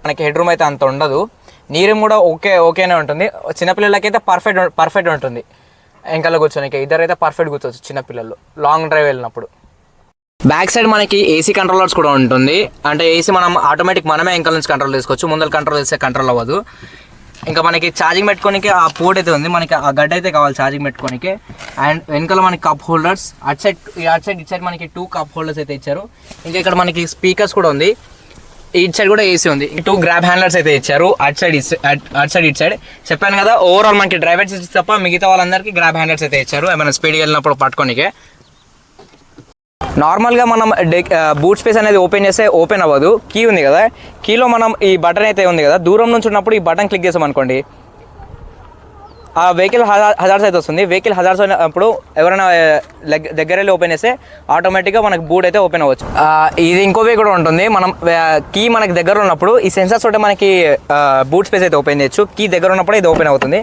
S1: మనకి హెడ్ రూమ్ అయితే అంత ఉండదు. నీ రూమ్ కూడా ఓకేనే ఉంటుంది. చిన్నపిల్లలకైతే పర్ఫెక్ట్ ఉంటుంది. వెంకల్లో కూర్చోనికి ఇద్దరైతే పర్ఫెక్ట్ కూర్చోవచ్చు చిన్నపిల్లలు లాంగ్ డ్రైవ్ వెళ్ళినప్పుడు. బ్యాక్ సైడ్ మనకి ఏసీ కంట్రోలర్స్ కూడా ఉంటుంది. అంటే ఏసీ మనం ఆటోమేటిక్ మనమే వెంకల నుంచి కంట్రోల్ చేసుకోవచ్చు, ముందర కంట్రోల్ చేస్తే కంట్రోల్ అవ్వదు. ఇంకా మనకి ఛార్జింగ్ పెట్టుకోనికి ఆ పోర్ట్ అయితే ఉంది, మనకి ఆ గడ్డ అయితే కావాలి ఛార్జింగ్ పెట్టుకోనికి. అండ్ వెనకాల మనకి కప్ హోల్డర్స్, అటు సైడ్ మనకి 2 కప్ హోల్డర్స్ అయితే ఇచ్చారు. ఇంకా ఇక్కడ మనకి స్పీకర్స్ కూడా ఉంది. ఇటు సైడ్ కూడా ఏసీ ఉంది. 2 గ్రాబ్ హ్యాండ్లర్స్ అయితే ఇచ్చారు అటు సైడ్ ఇటు సైడ్. చెప్పాను కదా, ఓవరాల్ మనకి డ్రైవర్ సీట్ తప్ప మిగతా వాళ్ళందరికీ గ్రాబ్ హ్యాండ్లర్స్ అయితే ఇచ్చారు ఏమైనా స్పీడ్గా వెళ్ళినప్పుడు పట్టుకోనికే. నార్మల్గా మనం బూట్ స్పేస్ అనేది ఓపెన్ చేస్తే ఓపెన్ అవ్వదు. కీ ఉంది కదా, కీలో మనం ఈ బటన్ అయితే ఉంది కదా, దూరం నుంచి ఉన్నప్పుడు ఈ బటన్ క్లిక్ చేసాం అనుకోండి, ఆ వెహికల్ హజార్స్ అయితే వస్తుంది. వెహికల్ హజార్స్ అయినప్పుడు ఎవరైనా దగ్గర వెళ్ళి ఓపెన్ చేస్తే ఆటోమేటిక్గా మనకి బూట్ అయితే ఓపెన్ అవ్వచ్చు. ఇది ఇంకో వే కూడా ఉంటుంది. మనం కీ మనకి దగ్గర ఉన్నప్పుడు ఈ సెన్సార్స్ తోటి మనకి బూట్ స్పేస్ అయితే ఓపెన్ చేయొచ్చు. కీ దగ్గర ఉన్నప్పుడు ఇది ఓపెన్ అవుతుంది.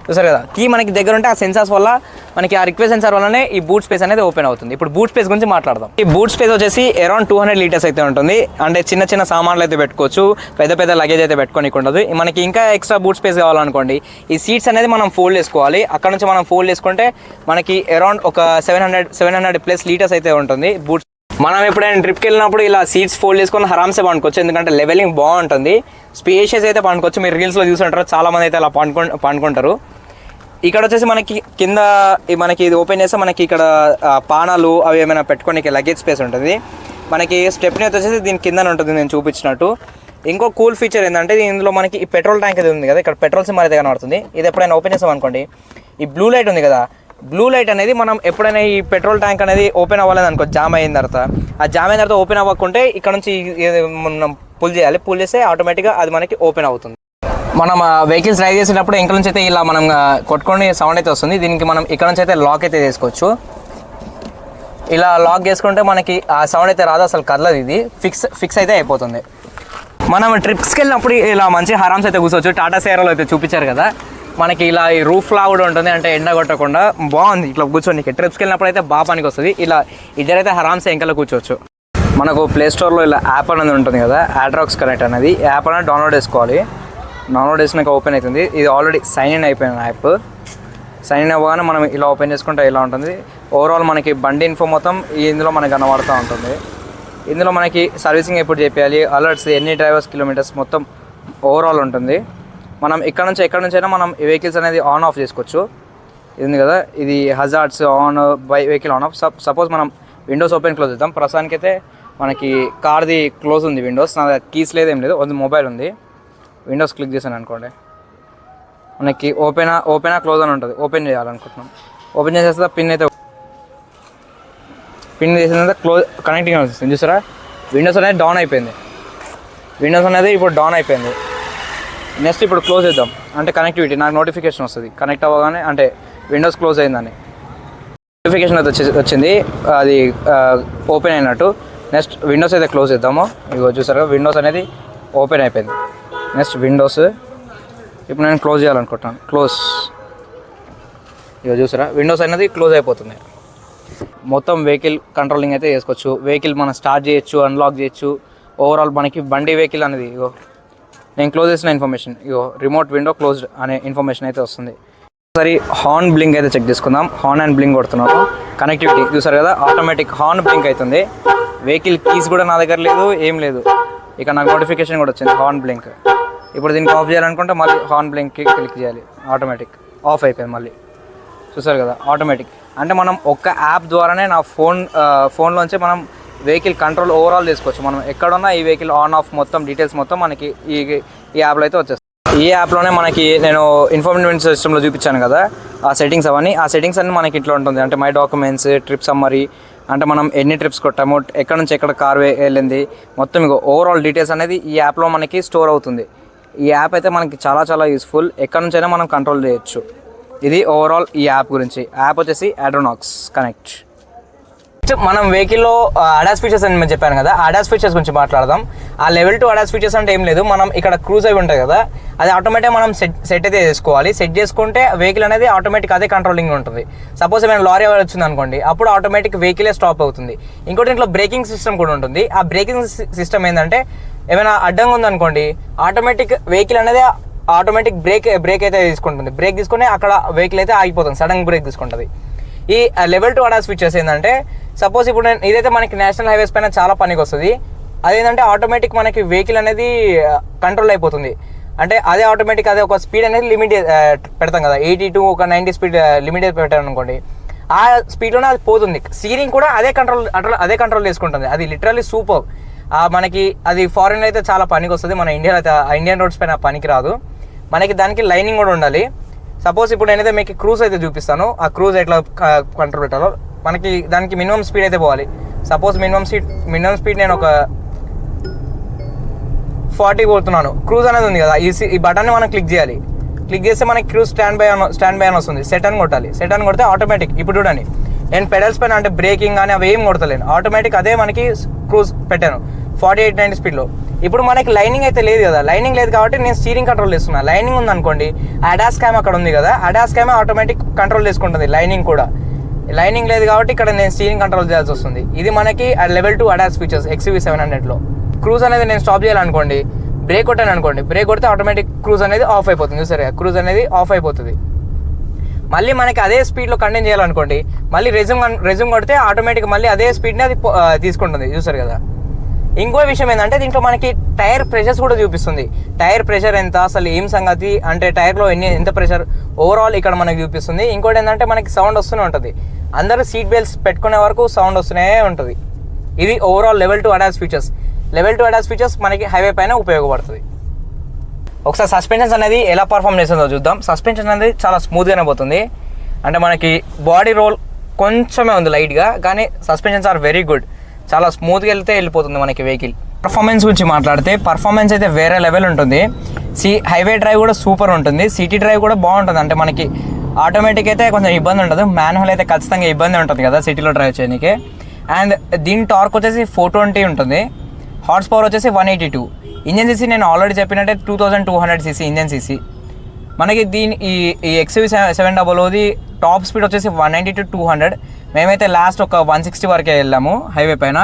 S1: చూసారు కదా, కీ మనకి దగ్గర ఉంటే ఆ సెన్సార్స్ వల్ల మనకి ఆ రిక్వెస్ట్ సెన్సార్ వల్లనే ఈ బూట్ స్పేస్ అనేది ఓపెన్ అవుతుంది. ఇప్పుడు బూట్ స్పేస్ గురించి మాట్లాడదాం. ఈ బూట్ స్పేస్ వచ్చేసి అరౌండ్ 200 liters అయితే ఉంటుంది. అంటే చిన్న సామాన్లు అయితే పెట్టుకోవచ్చు, పెద్ద లగేజ్ అయితే పెట్టుకోనికి ఉండదు. మనకి ఇంకా ఎక్స్ట్రా బూట్ స్పేస్ కావాలనుకోండి, ఈ సీట్స్ అనేది మనం ఫోల్డ్ చేసుకోవాలి. అక్కడ నుంచి మనం ఫోల్డ్ చేసుకుంటే మనకి అరౌండ్ ఒక 700+ liters అయితే ఉంటుంది బూట్. మనం ఎప్పుడైనా ట్రిప్కి వెళ్ళినప్పుడు ఇలా సీట్స్ ఫోల్డ్ చేసుకొని హరామ్సే పండుకోవచ్చు, ఎందుకంటే లెవెలింగ్ బాగుంటుంది, స్పేషియస్ అయితే పండుకోవచ్చు. మీరు రీల్స్లో చూసుంటారు, చాలామంది అయితే అలా పండుకుంటారు. ఇక్కడ వచ్చేసి మనకి కింద మనకి ఇది ఓపెన్ చేస్తే మనకి ఇక్కడ పానాలు అవి ఏమైనా పెట్టుకోనికి లగేజ్ స్పేస్ ఉంటుంది. మనకి స్టెప్ని వచ్చేసి దీని కిందనే ఉంటుంది నేను చూపించినట్టు. ఇంకో కూల్ ఫీచర్ ఏంటంటే ఇందులో మనకి ఈ పెట్రోల్ ట్యాంక్ అది ఉంది కదా, ఇక్కడ పెట్రోల్ సింబల్ అయితే కనబడుతుంది. ఇది ఎప్పుడైనా ఓపెన్ చేసాం అనుకోండి, ఈ బ్లూ లైట్ ఉంది కదా, బ్లూ లైట్ అనేది మనం ఎప్పుడైనా ఈ పెట్రోల్ ట్యాంక్ అనేది ఓపెన్ అవ్వలేదు అనుకో, జామ్ అయిన తర్వాత ఓపెన్ అవ్వకుంటే ఇక్కడ నుంచి మనం పుల్ చేస్తే ఆటోమేటిక్గా అది మనకి ఓపెన్ అవుతుంది. మనం వెహికల్స్ డ్రైవ్ చేసేటప్పుడు ఇంక నుంచి అయితే ఇలా మనం కొట్టుకొని సౌండ్ అయితే వస్తుంది. దీనికి మనం ఇక్కడ నుంచి అయితే లాక్ అయితే చేసుకోవచ్చు. ఇలా లాక్ చేసుకుంటే మనకి ఆ సౌండ్ అయితే రాదు, అసలు కదలదు. ఇది ఫిక్స్ అయితే అయిపోతుంది. మనం ట్రిప్స్కి వెళ్ళినప్పుడు ఇలా మంచి హరామ్స్ అయితే కూర్చోవచ్చు. టాటా సేరాలో అయితే చూపించారు కదా, మనకి ఇలా ఈ రూఫ్ లా కూడా ఉంటుంది, అంటే ఎండ కొట్టకుండా బాగుంది. ఇట్లా కూర్చొని ట్రిప్స్కి వెళ్ళినప్పుడు అయితే బాగా పనికి వస్తుంది. ఇలా ఇద్దరైతే హరామ్స్ ఎంకలో కూర్చోవచ్చు. మనకు ప్లే స్టోర్లో ఇలా యాప్ అనేది ఉంటుంది కదా, ఆడ్రాక్స్ కనెక్ట్ అనేది, యాప్ అనేది డౌన్లోడ్ చేసుకోవాలి. డౌన్లోడ్ చేసినాక ఓపెన్ అవుతుంది. ఇది ఆల్రెడీ సైన్ ఇన్ అయిపోయిన యాప్. సైన్ ఇన్ అవ్వగానే మనం ఇలా ఓపెన్ చేసుకుంటే ఇలా ఉంటుంది. ఓవరాల్ మనకి బండి ఇన్ఫో మొత్తం ఇందులో మనకు కనబడుతూ ఉంటుంది. ఇందులో మనకి సర్వీసింగ్ ఎప్పుడు చేయాలి, అలర్ట్స్, ఎన్ని డ్రైవర్స్ కిలోమీటర్స్ మొత్తం ఓవరాల్ ఉంటుంది.
S2: మనం ఎక్కడ నుంచి అయినా మనం వెహికల్స్ అనేది ఆన్ ఆఫ్ చేసుకోవచ్చు. ఇది ఉంది కదా, ఇది hazards on vehicle on off. Suppose మనం విండోస్ ఓపెన్ క్లోజ్ చేద్దాం. ప్రస్తుతానికైతే మనకి కార్ది క్లోజ్ ఉంది విండోస్, నా కీస్ లేదు ఏం లేదు, అది మొబైల్ ఉంది. విండోస్ క్లిక్ చేశాను అనుకోండి, మనకి ఓపెనా క్లోజ్ అని ఉంటుంది. ఓపెన్ చేయాలనుకుంటున్నాం, ఓపెన్ చేసేస్తే పిన్ చేసిన తర్వాత క్లోజ్ కనెక్టింగ్ వస్తుంది. చూసారా, విండోస్ అనేది డౌన్ అయిపోయింది. ఇప్పుడు డౌన్ అయిపోయింది. నెక్స్ట్ ఇప్పుడు క్లోజ్ చేద్దాం అంటే కనెక్టివిటీ, నాకు నోటిఫికేషన్ వస్తుంది కనెక్ట్ అవ్వగానే, అంటే విండోస్ క్లోజ్ అయిందని నోటిఫికేషన్ అయితే వచ్చింది, అది ఓపెన్ అయినట్టు. నెక్స్ట్ విండోస్ అయితే క్లోజ్ చేద్దాము. ఇగో చూసారా, విండోస్ అనేది ఓపెన్ అయిపోయింది. నెక్స్ట్ విండోస్ ఇప్పుడు నేను క్లోజ్ చేయాలనుకుంటున్నాను. క్లోజ్. ఇగో చూసారా, విండోస్ అనేది క్లోజ్ అయిపోతుంది. మొత్తం వెహికల్ కంట్రోలింగ్ అయితే చేసుకోవచ్చు. వెహికల్ మనం స్టార్ట్ చేయొచ్చు, అన్లాక్ చేయొచ్చు. ఓవరాల్ మనకి బండి వెహికల్ అనేది ఇగో నేను క్లోజ్ చేసిన ఇన్ఫర్మేషన్, ఇగో రిమోట్ విండో క్లోజ్డ్ అనే ఇన్ఫర్మేషన్ అయితే వస్తుంది. ఒకసారి హార్న్ బ్లింక్ అయితే చెక్ చేసుకుందాం. హార్న్ అండ్ బ్లింక్ కొడుతున్నాను. కనెక్టివిటీ చూసారు కదా, ఆటోమేటిక్ హార్న్ బ్లింక్ అవుతుంది. వెహికల్ కీస్ కూడా నా దగ్గర లేదు, ఏం లేదు. ఇక నాకు నోటిఫికేషన్ కూడా వచ్చింది హార్న్ బ్లింక్. ఇప్పుడు దీనికి ఆఫ్ చేయాలనుకుంటే మళ్ళీ హార్న్ బ్లింక్కి క్లిక్ చేయాలి. ఆటోమేటిక్ ఆఫ్ అయిపోయింది మళ్ళీ. చూసారు కదా, ఆటోమేటిక్. అంటే మనం ఒక్క యాప్ ద్వారానే నా ఫోన్లోంచి మనం వెహికల్ కంట్రోల్ ఓవరాల్ చేసుకోవచ్చు. మనం ఎక్కడున్నా ఈ వెహికల్ ఆన్ ఆఫ్ మొత్తం డీటెయిల్స్ మొత్తం మనకి ఈ యాప్లో అయితే వచ్చేస్తాయి. ఈ యాప్లోనే మనకి నేను ఇన్ఫర్మేషన్ సిస్టంలో చూపించాను కదా, ఆ సెట్టింగ్స్ అన్నీ మనకి ఇట్లా ఉంటుంది. అంటే మై డాక్యుమెంట్స్, ట్రిప్ సమ్మరీ, అంటే మనం ఎన్ని ట్రిప్స్ కొట్టాము, ఎక్కడ నుంచి ఎక్కడ కార్ వెళ్ళింది, మొత్తం ఇక ఓవరాల్ డీటెయిల్స్ అనేది ఈ యాప్లో మనకి స్టోర్ అవుతుంది. ఈ యాప్ అయితే మనకి చాలా చాలా యూస్ఫుల్. ఎక్కడ నుంచైనా మనం కంట్రోల్ చేయొచ్చు. ఇది ఓవరాల్ ఈ యాప్ గురించి. యాప్ వచ్చేసి అడ్రోనాక్స్ కనెక్ట్. మనం వెహికల్లో అడాస్ ఫీచర్స్ అని నేను చెప్పాను కదా, అడాస్ ఫీచర్స్ గురించి మాట్లాడదాం. ఆ లెవెల్ 2 అడాస్ ఫీచర్స్ అంటే ఏం లేదు, మనం ఇక్కడ క్రూజ్ అవి ఉంటుంది కదా, అది ఆటోమేటిక్ మనం సెట్ అయితే చేసుకోవాలి. సెట్ చేసుకుంటే వెహికల్ అనేది ఆటోమేటిక్ అదే కంట్రోలింగ్ ఉంటుంది. సపోజ్ ఏమైనా లారీ వచ్చింది అనుకోండి, అప్పుడు ఆటోమేటిక్ వెహికలే స్టాప్ అవుతుంది. ఇంకోటి ఇంట్లో బ్రేకింగ్ సిస్టమ్ కూడా ఉంటుంది. ఆ బ్రేకింగ్ సిస్టమ్ ఏంటంటే ఏమైనా అడ్డంగా ఉందనుకోండి, ఆటోమేటిక్ వెహికల్ అనేది ఆటోమేటిక్ బ్రేక్ అయితే తీసుకుంటుంది. బ్రేక్ తీసుకుని అక్కడ వెహికల్ అయితే ఆగిపోతుంది, సడన్ బ్రేక్ తీసుకుంటుంది. ఈ లెవెల్ 2 అడాస్ ఫీచర్స్ ఏంటంటే, సపోజ్ ఇప్పుడు ఇదైతే మనకి నేషనల్ హైవేస్ పైన చాలా పనికి వస్తుంది. అదేంటంటే ఆటోమేటిక్ మనకి వెహికల్ అనేది కంట్రోల్ అయిపోతుంది. అంటే అదే ఆటోమేటిక్ అదే ఒక స్పీడ్ అనేది లిమిట్ పెడతాం కదా, 80 to 90 స్పీడ్ లిమిట్ పెట్టాను అనుకోండి, ఆ స్పీడ్లోనే అది పోతుంది. స్టీరింగ్ కూడా అదే కంట్రోల్ చేసుకుంటుంది. అది లిటరల్లీ సూపర్. మనకి అది ఫారెన్ అయితే చాలా పనికి వస్తుంది, మన ఇండియాలో అయితే ఇండియన్ రోడ్స్ పైన పనికి రాదు. మనకి దానికి లైనింగ్ కూడా ఉండాలి. సపోజ్ ఇప్పుడు నేనైతే మీకు క్రూజ్ అయితే చూపిస్తాను. ఆ క్రూజ్ ఎట్లా కంట్రోల్ పెట్టాలో, మనకి దానికి మినిమం స్పీడ్ అయితే పోవాలి. సపోజ్ మినిమం స్పీడ్ నేను ఒక 40 కొడుతున్నాను. క్రూజ్ అనేది ఉంది కదా, ఈ బటన్ని మనం క్లిక్ చేయాలి. క్లిక్ చేస్తే మనకి క్రూజ్ స్టాండ్ బై అని వస్తుంది. సెట్ అని కొట్టాలి. సెట్ అని కొడితే ఆటోమేటిక్, ఇప్పుడు చూడండి నేను పెడల్స్ పైన అంటే బ్రేకింగ్ కానీ అవి ఏం కొడతలేను, ఆటోమేటిక్ అదే మనకి క్రూజ్ పెట్టాను 48-90 స్పీడ్లో. ఇప్పుడు మనకి లైనింగ్ అయితే లేదు కదా, లైనింగ్ లేదు కాబట్టి నేను స్టీరింగ్ కంట్రోల్ చేస్తున్నా. లైనింగ్ ఉందనుకోండి, అడాస్ క్యామ్ అక్కడ ఉంది కదా, అడాస్ క్యామ్ ఆటోమేటిక్ కంట్రోల్ చేసుకుంటుంది. లైనింగ్ కూడా లైనింగ్ లేదు కాబట్టి ఇక్కడ నేను స్టీరింగ్ కంట్రోల్ చేయాల్సి వస్తుంది. ఇది మనకి లెవెల్ 2 అడాస్ ఫీచర్స్ XUV700లో. క్రూజ్ అనేది నేను స్టాప్ చేయాలనుకోండి, బ్రేక్ కొట్టాను అనుకోండి, బ్రేక్ కొడితే ఆటోమేటిక్ క్రూజ్ అనేది ఆఫ్ అయిపోతుంది. సరే, క్రూజ్ అనేది ఆఫ్ అయిపోతుంది. మళ్ళీ మనకి అదే స్పీడ్లో కంటిన్యూ చేయాలనుకోండి, మళ్ళీ రెజ్యూమ్ కొడితే ఆటోమేటిక్ మళ్ళీ అదే స్పీడ్ని అది తీసుకుంటుంది. చూసారు కదా. ఇంకో విషయం ఏంటంటే దీంట్లో మనకి టైర్ ప్రెషర్స్ కూడా చూపిస్తుంది. టైర్ ప్రెషర్ ఎంత, అసలు ఏం సంగతి, అంటే టైర్లో ఎంత ప్రెషర్ ఓవరాల్ ఇక్కడ మనకి చూపిస్తుంది. ఇంకోటి ఏంటంటే మనకి సౌండ్ వస్తూనే ఉంటుంది. అందరూ సీట్ బెల్ట్స్ పెట్టుకునే వరకు సౌండ్ వస్తూనే ఉంటుంది. ఇది overall level 2 ADAS features. Level 2 ADAS features మనకి హైవే పైన ఉపయోగపడుతుంది. ఒకసారి సస్పెన్షన్స్ అనేది ఎలా పర్ఫామ్ చేస్తుందో చూద్దాం. సస్పెన్షన్ అనేది చాలా స్మూత్గానే పోతుంది. అంటే మనకి బాడీ రోల్ కొంచెమే ఉంది లైట్గా, కానీ సస్పెన్షన్స్ ఆర్ వెరీ గుడ్. చాలా స్మూత్గా వెళ్ళిపోతుంది మనకి వెహికల్. పర్ఫార్మెన్స్ గురించి మాట్లాడితే పర్ఫార్మెన్స్ అయితే వేరే లెవెల్ ఉంటుంది. హైవే డ్రైవ్ కూడా సూపర్ ఉంటుంది. సిటీ డ్రైవ్ కూడా బాగుంటుంది. అంటే మనకి ఆటోమేటిక్ అయితే కొంచెం ఇబ్బంది ఉంటుంది, మాన్యువల్ అయితే ఖచ్చితంగా ఇబ్బంది ఉంటుంది కదా సిటీలో డ్రైవ్ చేయడానికి. అండ్ దీని టార్క్ వచ్చేసి 420 ఉంటుంది. హార్స్ పవర్ వచ్చేసి 182. ఇంజన్ సీసీ నేను ఆల్రెడీ చెప్పినట్టే 2200 cc ఇంజన్ సీసీ. మనకి ఈ XUV700ది టాప్ స్పీడ్ వచ్చేసి 190 to 200. మేమైతే లాస్ట్ ఒక 160 వరకే వెళ్ళాము హైవే పైన.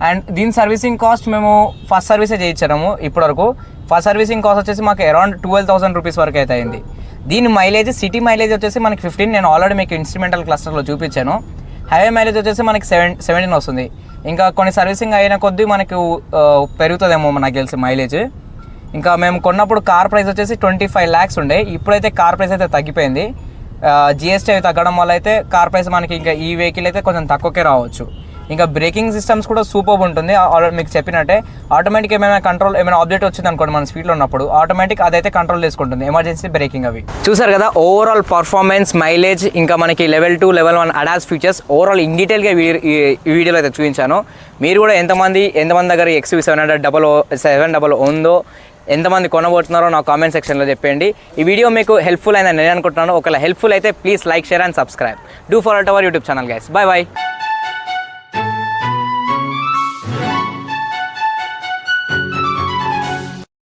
S2: అండ్ దీని సర్వీసింగ్ కాస్ట్ మేము ఫస్ట్ సర్వీసే చేయించాము ఇప్పటివరకు. ఫస్ట్ సర్వీసింగ్ కాస్ట్ వచ్చేసి మాకు అరౌండ్ 12,000 రూపీస్ వరకు అయితే అయింది. దీని మైలేజ్, సిటీ మైలేజ్ వచ్చేసి మనకి 15. నేను ఆల్రెడీ మీకు ఇన్స్ట్రుమెంటల్ క్లస్టర్లో చూపించాను. హైవే మైలేజ్ వచ్చేసి మనకి 17 వస్తుంది. ఇంకా కొన్ని సర్వీసింగ్ అయిన కొద్దీ మనకు పెరుగుతుందేమో నాకు తెలిసి మైలేజ్. ఇంకా మేము కొన్నప్పుడు కార్ ప్రైస్ వచ్చేసి 25 lakhs ఉండే, ఇప్పుడైతే కార్ ప్రైస్ అయితే తగ్గిపోయింది. జిఎస్టీ అవి తగ్గడం వల్ల అయితే కార్ ప్రైస్ మనకి ఇంకా ఈ వెహికల్ అయితే కొంచెం తక్కువకే రావచ్చు. ఇంకా బ్రేకింగ్ సిస్టమ్స్ కూడా సూపర్ ఉంటుంది. ఆల్రెడీ మీకు చెప్పినట్టే ఆటోమేటిక్ ఏమైనా ఆబ్జెక్ట్ వచ్చింది అనుకోండి మన స్పీడ్లో ఉన్నప్పుడు ఆటోమేటిక్ అదైతే కంట్రోల్ చేసుకుంటుంది, ఎమర్జెన్సీ బ్రేకింగ్ అవి. చూసారు కదా ఓవరాల్ పర్ఫార్మెన్స్, మైలేజ్, ఇంకా మనకి level 2 level 1 ADAS features overall in డీటెయిల్గా ఈ వీడియోలో అయితే చూపించాను. మీరు కూడా ఎంతమంది దగ్గర XUV 700 ఉందో, ఎంతమంది కొనబోతున్నారో నా కామెంట్ సెక్షన్లో చెప్పండి. ఈ వీడియో మీకు హెల్ప్ఫుల్ అయిందని నేను అనుకుంటున్నాను. ఒకవేళ హెల్ప్ఫుల్ అయితే please like, share and subscribe. Do follow our YouTube channel guys. By by.